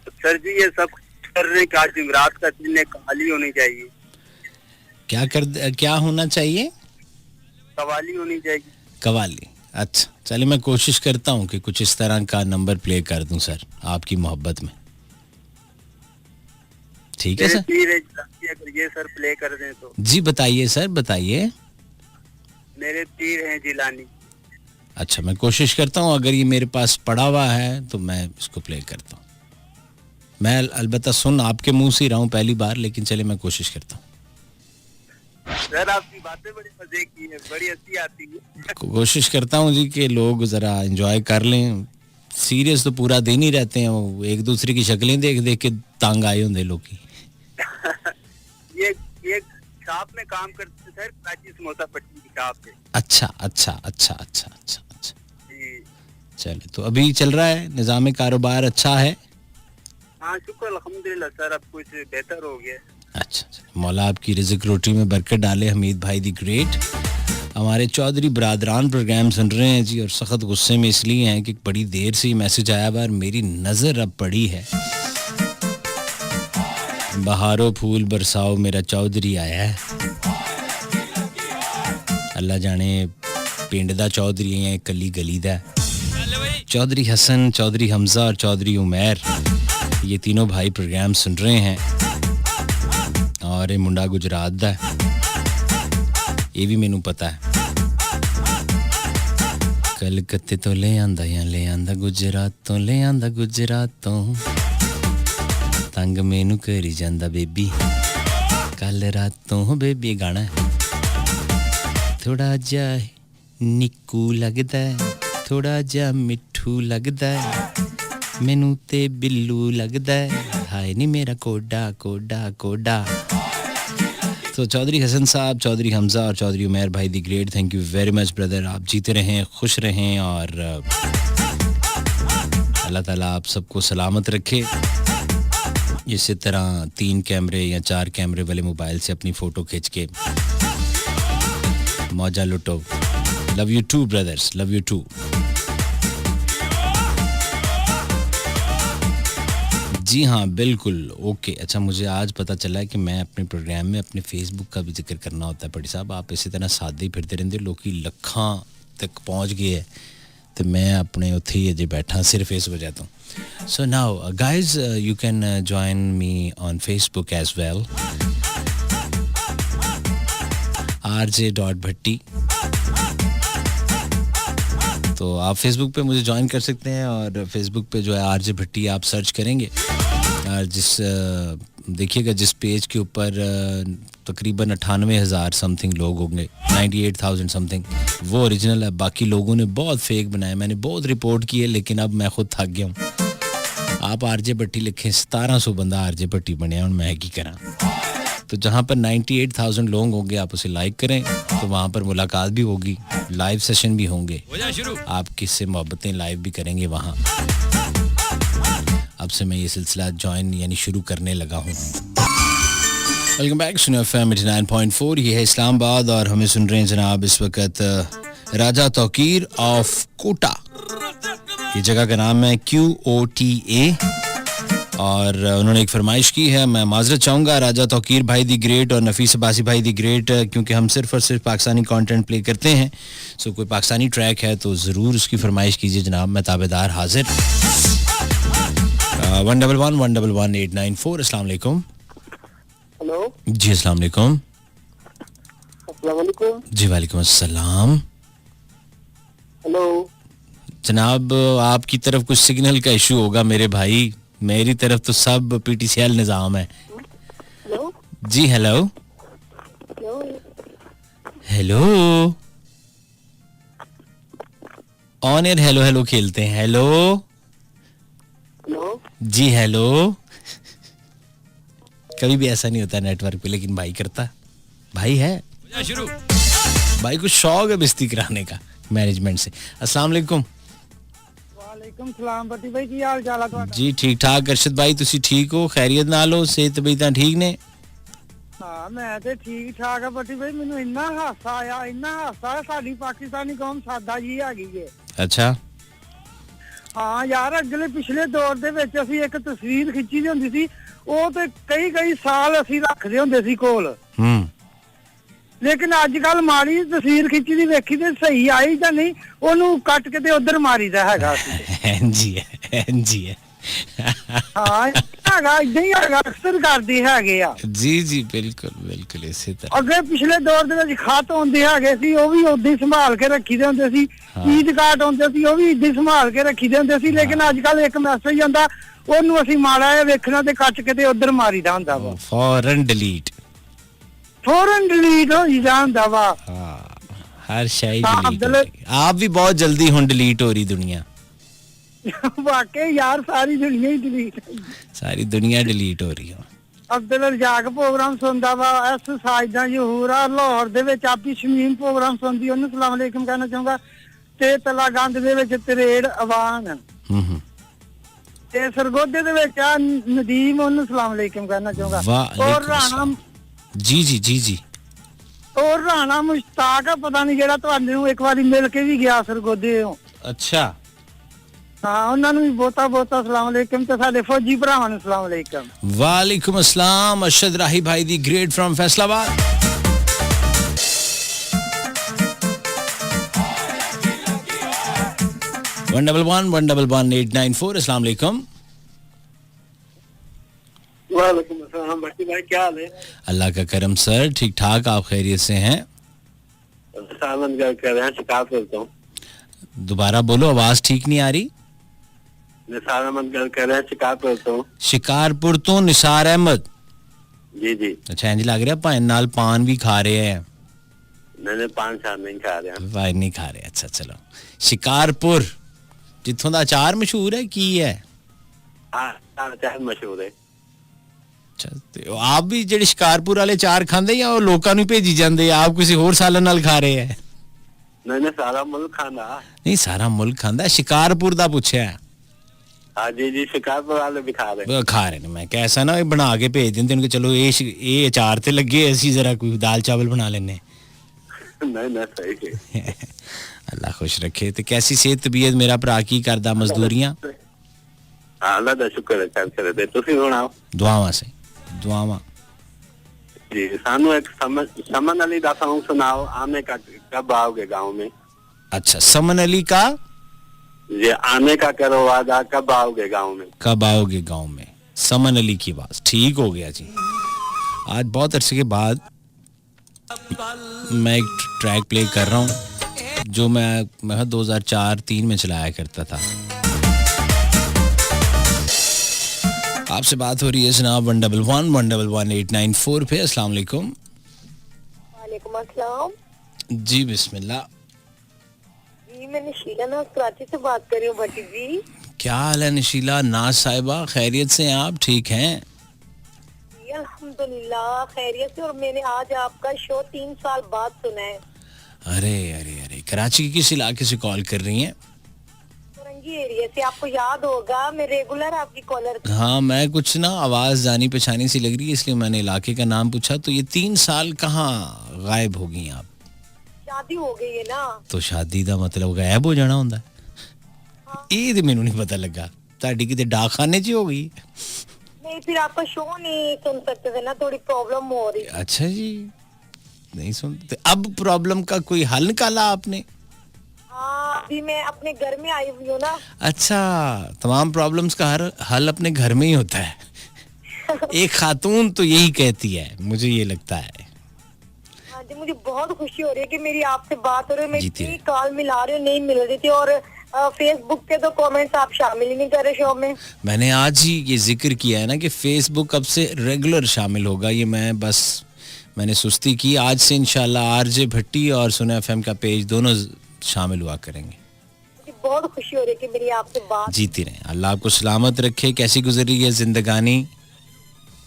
तो सर जी ये सब कर रहे हैं कि आज जुमेरात का दिन है, कवाली होनी चाहिए। क्या होना चाहिए? कवाली होनी चाहिए। कवाली, अच्छा चलिए मैं कोशिश करता हूँ कि कुछ इस तरह का नंबर प्ले कर दूं सर आपकी मोहब्बत में। ठीक है सर? अगर ये सर प्ले कर दें तो। जी बताइए सर, बताइए। मेरे पीर हैं जिलानी। अच्छा मैं कोशिश करता हूँ, अगर ये मेरे पास पड़ा हुआ है तो मैं इसको प्ले करता हूँ। मैं अलबत्ता सुन आपके मुंह से ही रहा हूँ पहली बार, लेकिन चलिए मैं कोशिश करता हूँ। सर आपकी बातें बड़ी मजे की है, बड़ी हंसी आती है। कोशिश करता हूँ जी कि लोग जरा एंजॉय कर लें। सीरियस तो पूरा दिन ही रहते हैं, वो एक दूसरे की शक्लें देख देख के तंग आए होंगे लोग की। ये शॉप में काम करते सर, कराची समोसा पट्टी की शॉप पे। अच्छा अच्छा अच्छा अच्छा अच्छा अच्छा जी। चले तो अभी चल रहा है, निज़ाम कारोबार अच्छा है? हाँ शुक्र अल्हम्दुलिल्लाह सर, अब कुछ बेहतर हो गया। अच्छा, मौला आपकी रिज़्क रोटी में बरकत डाले। हमीद भाई दी ग्रेट। हमारे चौधरी बरादरान प्रोग्राम सुन रहे हैं जी और सख्त गुस्से में इसलिए हैं कि बड़ी देर से ही मैसेज आया हुआ और मेरी नज़र अब पड़ी है। बहारो फूल बरसाओ मेरा चौधरी आया है। अल्लाह जाने पिंड दा चौधरी है कली गली दा चौधरी हसन, चौधरी हमजा और चौधरी उमैर, ये तीनों भाई प्रोग्राम सुन रहे हैं और ये मुंडा गुजरात दा ये भी मैनू पता है। कलकत्ते तो ले आंदा गुजरात तो तंग मैनू करी जांदा बेबी कल रात तो बेबी गाना है। थोड़ा जा निक्कू लगदा है, थोड़ा जा मिठू लगदा है, मैनू ते बिल्लू लगदा है, हाय नी मेरा कोडा कोडा कोडा। तो चौधरी हसन साहब, चौधरी हमजा और चौधरी उमैर भाई the great, thank you very much brother. आप जीते रहें, खुश रहें और अल्लाह ताला आप सबको सलामत रखे। इसी तरह 3 कैमरे या 4 कैमरे वाले मोबाइल से अपनी फ़ोटो खींच के मौजा लुटो। Love you too brothers, love you too. जी हाँ बिल्कुल ओके। अच्छा मुझे आज पता चला है कि मैं अपने प्रोग्राम में अपने फेसबुक का भी जिक्र करना होता है। पड़ी साहब आप इसी तरह सादे ही फिरते रहंदे, लोकी लखां तक पहुँच गए है तो मैं अपने उत्थे ही अजे बैठा सिर्फ इस वजह तो। So now guys you can join me on Facebook as well, RJ.Bhatti। तो आप फेसबुक पे मुझे ज्वाइन कर सकते हैं और फेसबुक पे जो है RJ भट्टी आप सर्च करेंगे और देखिएगा जिस पेज के ऊपर तकरीबन 98,000 समथिंग लोग होंगे, 98,000 समथिंग, वो ओरिजिनल है। बाकी लोगों ने बहुत फेक बनाए, मैंने बहुत रिपोर्ट की है लेकिन अब मैं खुद थक गया हूँ। आप RJ भट्टी लिखें, 1700 बंदा RJ भट्टी बने और मैं की करा। तो जहाँ पर 98,000 लोग होंगे आप उसे लाइक करें तो वहाँ पर मुलाकात भी होगी, लाइव सेशन भी होंगे, आप किससे मोहब्बतें लाइव भी करेंगे वहाँ। अब से मैं ये सिलसिला ज्वाइन यानी शुरू करने लगा हूँ। वेलकम बैक, सुनो FM 89.4, ये है इस्लामाबाद और हमें सुन रहे हैं जनाब इस वक्त राजा तौकीर ऑफ कोटा, ये जगह का नाम है QOTA। और उन्होंने एक फरमाइश की है, मैं माजरत चाहूँगा राजा तौकीर भाई दी ग्रेट और नफीस अब्बासी भाई दी ग्रेट, क्योंकि हम सिर्फ और सिर्फ पाकिस्तानी कंटेंट प्ले करते हैं। सो कोई पाकिस्तानी ट्रैक है तो ज़रूर उसकी फरमाइश कीजिए जनाब, मैं ताबेदार हाजिर। 111-111-894। अस्सलाम वालेकुम। हेलो जी अस्सलाम वालेकुम। अस्सलाम वालेकुम। जी वालेकुम अस्सलाम। हेलो जनाब आपकी तरफ कुछ सिग्नल का इशू होगा मेरे भाई, मेरी तरफ तो सब PTCL निज़ाम है। हेलो जी hello hello on air hello hello खेलते हैं। हेलो हेलो जी हेलो। कभी भी ऐसा नहीं होता नेटवर्क पे, लेकिन भाई करता, भाई है शुरू, भाई को शौक है बिस्ती कराने का मैनेजमेंट से। अस्सलाम वालेकुम। वालेकुम सलाम भट्टी भाई, की हाल चाल है ਤੁਹਾਡਾ? जी ठीक ठाक। अरशद भाई तुसी ठीक हो, खैरियत नाल हो, सेहत तबीयतां ठीक ने? ਹਾਂ ਮੈਂ ਤੇ ਠੀਕ ਠਾਕ ਆ ਭੱਟੀ ਭਾਈ, ਮੈਨੂੰ ਇੰਨਾ ਹਾਸਾ ਆਇਆ ਸਾਡੀ ਪਾਕਿਸਤਾਨੀ ਕੌਮ ਸਾਦਾ ਜੀ ਹੈਗੀ ਏ। अच्छा ਹਾਂ ਯਾਰ ਅਗਲੇ ਪਿਛਲੇ ਦੌਰ ਦੇ ਵਿੱਚ ਅਸੀਂ ਇੱਕ ਤਸਵੀਰ ਖਿੱਚੀ ਦੀ ਹੁੰਦੀ ਸੀ, ਉਹ ਤੇ ਕਈ ਸਾਲ ਅਸੀਂ ਰੱਖਦੇ ਹੁੰਦੇ ਸੀ ਕੋਲ। ਲੇਕਿਨ ਅੱਜ ਕੱਲ ਮਾੜੀ ਤਸਵੀਰ ਖਿੱਚੀ ਦੀ ਵੇਖੀ ਤੇ ਸਹੀ ਆਈ ਜਾਂ ਨਹੀਂ, ਉਹਨੂੰ ਕੱਟ ਕੇ ਤੇ ਉਧਰ ਮਾਰੀਦਾ ਹੈਗਾ जी है ਹਾਂ ਹੈਗਾ ਇਦਾਂ ਹੀ ਹੈਗਾ, ਅਕਸਰ ਕਰਦੇ ਹੈਗੇ ਆ। जी जी बिल्कुल बिल्कुल इसी तरह। ਅੱਗੇ ਪਿਛਲੇ ਦੌਰ ਦੇ ਵਿੱਚ ਖਤ ਹੁੰਦੇ ਹੈਗੇ ਸੀ, ਉਹ ਵੀ ਉਦਾਂ ਹੀ ਸੰਭਾਲ ਕੇ ਰੱਖੀਦੇ ਹੁੰਦੇ ਸੀ। ਈਦ ਕਾਰਡ ਹੁੰਦੇ ਸੀ, ਉਹ ਵੀ ਇਦਾਂ ਹੀ ਸੰਭਾਲ ਕੇ ਰੱਖੀਦੇ ਹੁੰਦੇ ਸੀ। ਲੇਕਿਨ ਅੱਜ ਕੱਲ ਇੱਕ ਮੈਸੇਜ ਆਉਂਦਾ, ਉਹਨੂੰ ਅਸੀਂ ਮਾੜਾ ਜਿਹਾ ਵੇਖਣਾ ਤੇ ਕੱਟ ਕੇ ਤੇ ਉਧਰ ਮਾਰੀਦਾ ਹੁੰਦਾ ਵਾ, फौरन डिलीट ਹੋ ਜਾਂਦਾ ਵਾ। हर शायद हाँ, डिलीट हो गई। आप भी बहुत जल्दी हुन डिलीट हो रही दुनिया, ਵਾਕਈ ਯਾਰ ਸਾਰੀ ਦੁਨੀਆ ਹੀ ਡਿਲੀਟ, सारी दुनिया डिलीट हो रही है। ਅਬਦੁਲ ਰਜ਼ਾਕ ਪ੍ਰੋਗਰਾਮ ਸੁਣਦਾ ਵਾ, ਐਸ ਸਾਜਦਾ ਜਹੂਰਾ ਲਾਹੌਰ ਦੇ ਵਿੱਚ ਆਪੀ ਸ਼ਮੀਮ ਪ੍ਰੋਗਰਾਮ ਸੁਣਦੀ, ਉਹਨੂੰ ਸਲਾਮ ਅਲੈਕੁਮ ਕਹਿਣਾ ਚਾਹੂੰਗਾ। ਤੇ ਤਲਾਗੰਦ ਦੇ ਵਿੱਚ ਤਰੇੜ ਅਵਾਨ ਤੇ ਸਰਗੋਦੇ ਦੇ ਵਿੱਚ ਆ ਨਦੀਮ, ਉਹਨੂੰ ਸਲਾਮ ਅਲੈਕੁਮ ਕਹਿਣਾ ਚਾਹੂੰਗਾ। ਔਰ ਰਾਣਾ जी ਔਰ ਰਾਣਾ ਮੁਸ਼ਤਾਕ ਆ, ਪਤਾ ਨਹੀਂ ਜਿਹੜਾ ਤੁਹਾਨੂੰ ਇੱਕ ਵਾਰੀ ਮਿਲ ਕੇ ਵੀ ਗਿਆ ਸਰਗੋਦੇ। अच्छा ਹਾਂ ਉਹਨਾਂ ਨੂੰ ਵੀ ਬਹੁਤਾ ਸਲਾਮ ਅਲੈਕੁਮ ਤੇ ਸਾਡੇ ਫੌਜੀ ਭਰਾਵਾਂ ਨੂੰ ਸਲਾਮ ਅਲੈਕੁਮ। वालेकुम अस्सलाम। अरशद राही भाई दी ग्रेट फ्रॉम फैसलाबाद। 111-111-894. अस्सलाम वालेकुम. वालेकुम अस्सलाम भट्टी भाई, क्या हाल है? अल्लाह का करम सर, ठीक ठाक. आप खैरियत से हैं? सावन गल कर रहे हैं, शिकायत करता हूँ. दोबारा बोलो, आवाज ठीक नहीं आ रही. निसार अहमद गल कर रहे हैं, शिकायत करता हूँ. शिकारपुर तो निसार अहमद. जी जी. अच्छा, इंज लग रहा है भाई नाल पान भी खा रहे हैं. मैंने 5 साल नहीं खा रहे हैं. भाई नहीं खा रहे. अच्छा चलो. शिकारपुर जिथों दा अचार मशहूर है की है? चाहे मशहूर है. अच्छा, ते आप भी ਜਿਹੜੇ शिकारपुर वाले चार खांदे या ਉਹ ਲੋਕਾਂ ਨੂੰ ਭੇਜੀ ਜਾਂਦੇ ਆ? आप किसी और सालन ਨਾਲ खा रहे हैं? नहीं सारा मुल्क खाना. नहीं सारा मुल्क खांदा. शिकारपुर ਦਾ ਪੁੱਛਿਆ. हाँ जी जी, शिकारपुर वाले भी खा रहे हैं. खा रहे ने. मैं कैसा ना बना के भेज ਦਿੰਦੇ ਨੇ ਕਿ ਚਲੋ ਇਹ ਅਚਾਰ ਤੇ ਲੱਗੇ, ਅਸੀਂ ਜ਼ਰਾ ਕੋਈ दाल चावल बना लेने. नहीं सही है. अल्लाह खुश रखे. ਤੇ कैसी सेहत तबीयत मेरा ਭਰਾ ਕੀ ਕਰਦਾ? ਮਜ਼ਦੂਰੀਆਂ? अल्लाह का शुक्र है. कर दे. ਤੁਸੀਂ ਸੁਣਾਓ. ਦੁਆਵਾਂ ਸੇ ਦੁਆਵਾਂ. जी, सानू एक समन अली का सॉन्ग सुनाओ. आने का कब आओगे गांव में? अच्छा, समन अली का ये आने का करो वादा, कब आओगे गांव में? कब आओगे गांव में. समन अली की आवाज. ठीक हो गया जी. आज बहुत अरसे के बाद मैं एक ट्रैक प्ले कर रहा हूँ जो मैं 2004-03 में चलाया करता था. आपसे बात हो रही है जनाब 111-111-894 पे. अस्सलाम वालेकुम. वालेकुम अस्सलाम. जी बिस्मिल्लाह. जी, मैं निशीला नाज कराची से बात कर रही हूँ भट्टी जी. क्या हाल है निशीला नाज साहिबा? खैरियत से हैं आप? ठीक हैं? जी अल्हम्दुलिल्लाह खैरियत से. और मैंने आज आपका शो 3 साल बाद सुना है. अरे अरे अरे, कराची के किस इलाके से कॉल कर रही हैं? फरंगी एरिया से. आपको याद होगा, मैं रेगुलर आपकी कॉलर. हाँ, मैं कुछ ना आवाज जानी पहचानी सी लग रही है, इसलिए मैंने इलाके का नाम पूछा. तो ये 3 साल कहाँ गायब हो गई आप? शादी हो गई है ना. तो शादी का मतलब गायब हो जाना होता है? ये तो मैनू नहीं पता लगा. ताड़ी किते डाकखाने च हो गई? नहीं, फिर आपका शो नहीं सुन सकते थे ना, थोड़ी प्रॉब्लम हो रही. अच्छा जी, नहीं सुनते. अब प्रॉब्लम का कोई हल निकाला आपने? हाँ, अभी मैं अपने घर में आई हुई हूँ ना. अच्छा, तमाम प्रॉब्लम्स का हल अपने घर में ही होता है. एक खातून तो यही कहती है, मुझे ये लगता है. हाँ जी, मुझे बहुत खुशी हो रही है कि मेरी आपसे बात हो रही है. मैं जीती इतनी कॉल मिला रही हूँ, नहीं मिल रही थी. और फेसबुक के तो कमेंट्स आप शामिल ही नहीं कर रहे शो में. मैंने आज ही ये जिक्र किया है ना कि फेसबुक अब से रेगुलर शामिल होगा. ये मैंने सुस्ती की. आज से इंशाल्लाह आरजे भट्टी और सुना एफएम का पेज दोनों शामिल हुआ करेंगे. मुझे बहुत खुशी हो रही है कि मेरी आपसे बात. जीती रहे. अल्लाह आपको सलामत रखे. कैसी गुजर रही है जिंदगानी?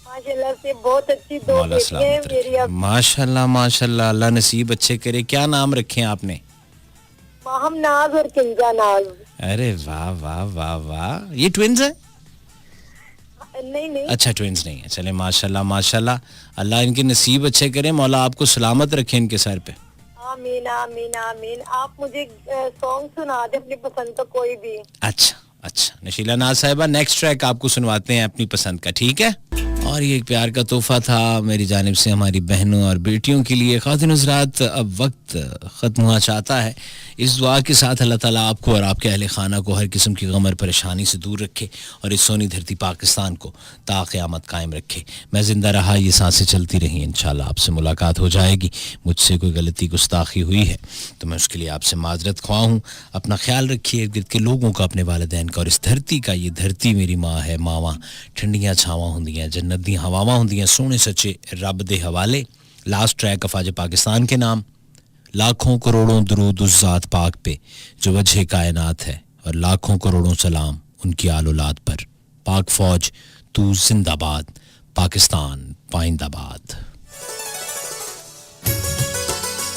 माशाल्लाह से बहुत अच्छी. 2 मौला बेटियां सलामत मेरी. रखे. अब माशाल्लाह माशाल्लाह. अल्लाह नसीब अच्छे करे. क्या नाम रखे हैं आपने? माहम नाज और किंजा नाज. अरे वाह वाह वाह वाह. ये ट्विंस है? नहीं. अच्छा, ट्विंस नहीं है. चले माशाल्लाह माशाल्लाह. अल्लाह इनके नसीब अच्छे करे. मौला आपको सलामत रखे इनके सर पे. आमीन आमीन आमीन. आप मुझे सॉन्ग सुना दे अपनी पसंद का कोई भी. अच्छा अच्छा, नशीला नाज साहिबा, नेक्स्ट ट्रैक आपको सुनवाते हैं अपनी पसंद का. ठीक है. और ये एक प्यार का तोहफा था मेरी जानिब से हमारी बहनों और बेटियों के लिए. ख़ातिन हज़रात, अब वक्त ख़त्म हुआ चाहता है. इस दुआ के साथ अल्लाह ताला आपको और आपके अहले खाना को हर किस्म की गम और परेशानी से दूर रखे और इस सोनी धरती पाकिस्तान को ता क़यामत कायम रखे. मैं ज़िंदा रहा, ये सांसें चलती रही. इंशाल्लाह आपसे मुलाकात हो जाएगी. मुझसे कोई गलती गुस्ताखी हुई है तो मैं उसके लिए आपसे माजरत ख्वाह हूँ. अपना ख्याल रखिए, इर्द गिर्द के लोगों का, अपने वालिदैन का और इस धरती का. ये धरती मेरी माँ है. मावां ठंडियाँ छावां होंदियां, जन्नत दी हवावां होंदियां. सोने सच्चे रब दे हवाले. लास्ट ट्रैक अफाज पाकिस्तान के नाम. लाखों करोड़ों दुरूद उस ज़ात पाक पे जो वजह कायनात है और लाखों करोड़ों सलाम उनकी आल औलाद पर. पाक फौज तू जिंदाबाद, पाकिस्तान पाइंदाबाद.